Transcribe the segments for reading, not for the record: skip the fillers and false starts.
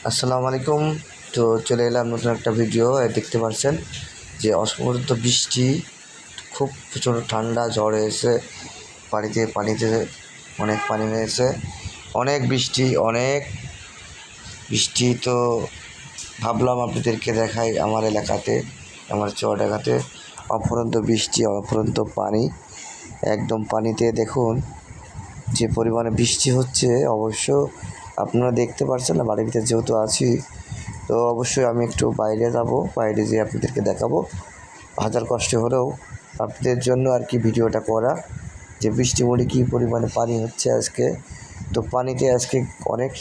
আসসালামু আলাইকুম। তো চলে এলাম নতুন একটা ভিডিও। দেখতে পাচ্ছেন যে অসংখ্য বৃষ্টি, খুব প্রচণ্ড ঠান্ডা, ঝড় হয়েছে, পানিতে অনেক পানি হয়েছে, অনেক বৃষ্টি। তো ভাবলাম আপনাদেরকে দেখাই আমার এলাকাতে, আমার চুয়াডাঙ্গাতে অফুরন্ত বৃষ্টি, অফুরন্ত পানি। একদম পানিতে দেখুন যে পরিমাণে বৃষ্টি হচ্ছে, অবশ্য আপনারা দেখতে পাচ্ছেন না, বাড়ির ভিতরে যেহেতু আছি। তো অবশ্যই আমি একটু বাইরে যাব, বাইরে যেয়ে আপনাদেরকে দেখাবো। হাজার কষ্ট হলেও আপনাদের জন্য আর কি ভিডিওটা করা, যে বৃষ্টি মুড়ি কী পরিমাণে পানি হচ্ছে আজকে। তো পানিতে আজকে অনেক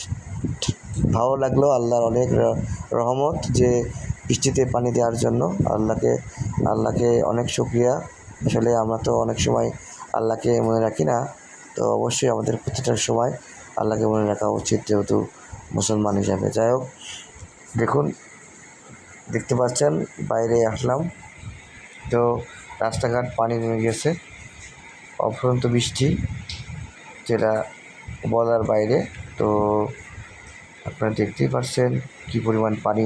ভালো লাগলো, আল্লাহর অনেক রহমত যে বৃষ্টিতে পানি দেওয়ার জন্য। আল্লাহকে অনেক শুকরিয়া। আসলে আমরা তো অনেক সময় আল্লাহকে মনে রাখি না, তো অবশ্যই আমাদের প্রতিটা সময় আল্লাহকে মনে রাখা উচিত, যেহেতু মুসলমান হিসাবে। যাই হোক, দেখুন, দেখতে পাচ্ছেন বাইরে আসলাম, তো রাস্তাঘাট পানি নেমে গেছে, অফুরন্ত বৃষ্টি, যেটা বলার বাইরে। তো আপনারা দেখতেই পাচ্ছেন কী পরিমাণ পানি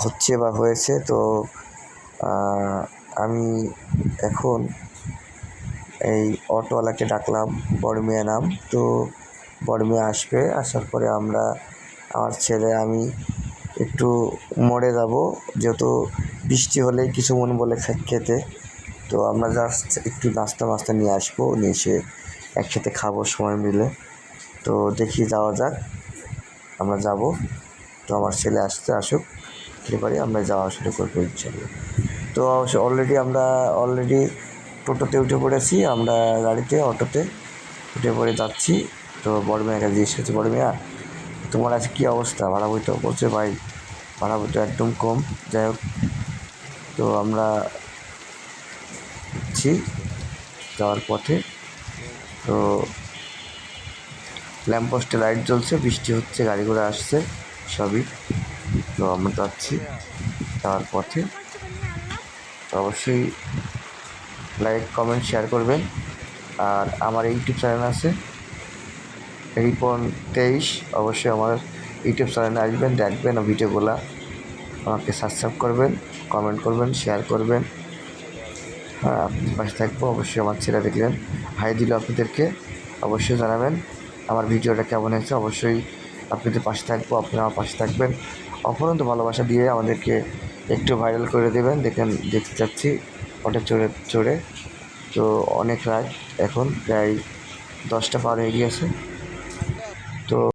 হচ্ছে বা হয়েছে। তো আমি এখন এই অটোওয়ালাকে ডাকলাম, বড়মিয়া নাম। তো বড়মিয়া আসবে, আসার পরে আমার ছেলে আমি একটু মোড়ে যাব, যেহেতু বৃষ্টি হলেই কিছু মন বলে খেতে। তো আমরা জাস্ট একটু নাস্তা নিয়ে আসবো, নিয়ে এসে একসাথে খাবো সময় মিলে। তো দেখি যাওয়া যাক, আমরা যাব। তো আমার ছেলে আসুক, এবারে আমরা যাওয়া শুরু করবো ইনশাল্লাহ। তো অলরেডি টোটোতে উঠে পড়েছি, আমরা অটোতে উঠে পড়ে যাচ্ছি। তো বড় মেয়েকে জিজ্ঞেস করছি, বড় মেয়া তোমার আজ কী অবস্থা, ভাড়া বইতে? বলছে ভাই ভাড়া বইটা একদম কম। যাই হোক, তো আমরা যাওয়ার পথে, তো ল্যাম্পপোস্টে লাইট জ্বলছে, বৃষ্টি হচ্ছে, গাড়ি ঘোড়া আসছে সবই। তো আমরা যাওয়ার পথে। তো অবশ্যই লাইক, কমেন্ট, শেয়ার করবেন। আর আমার ইউটিউব চ্যানেল আছে রিপন 23, অবশ্যই আমার ইউটিউব চ্যানেলে আসবেন, দেখবেন ভিডিওগুলো, আমাকে সাবস্ক্রাইব করবেন, কমেন্ট করবেন, শেয়ার করবেন। হ্যাঁ, আপনাদের পাশে থাকবো। অবশ্যই আমার ছেলে দেখলেন, হাই দিল আপনাদেরকে, অবশ্যই জানাবেন আমার ভিডিওটা কেমন হয়েছে। অবশ্যই আপনাদের পাশে থাকবো, আপনারা আমার পাশে থাকবেন, অপরন্ত ভালোবাসা দিয়ে আমাদেরকে একটু ভাইরাল করে দেবেন। দেখতে চাচ্ছি অটো চড়ে। তো অনেক রাত, এখন প্রায় 10টা পার হয়ে গিয়েছে। তো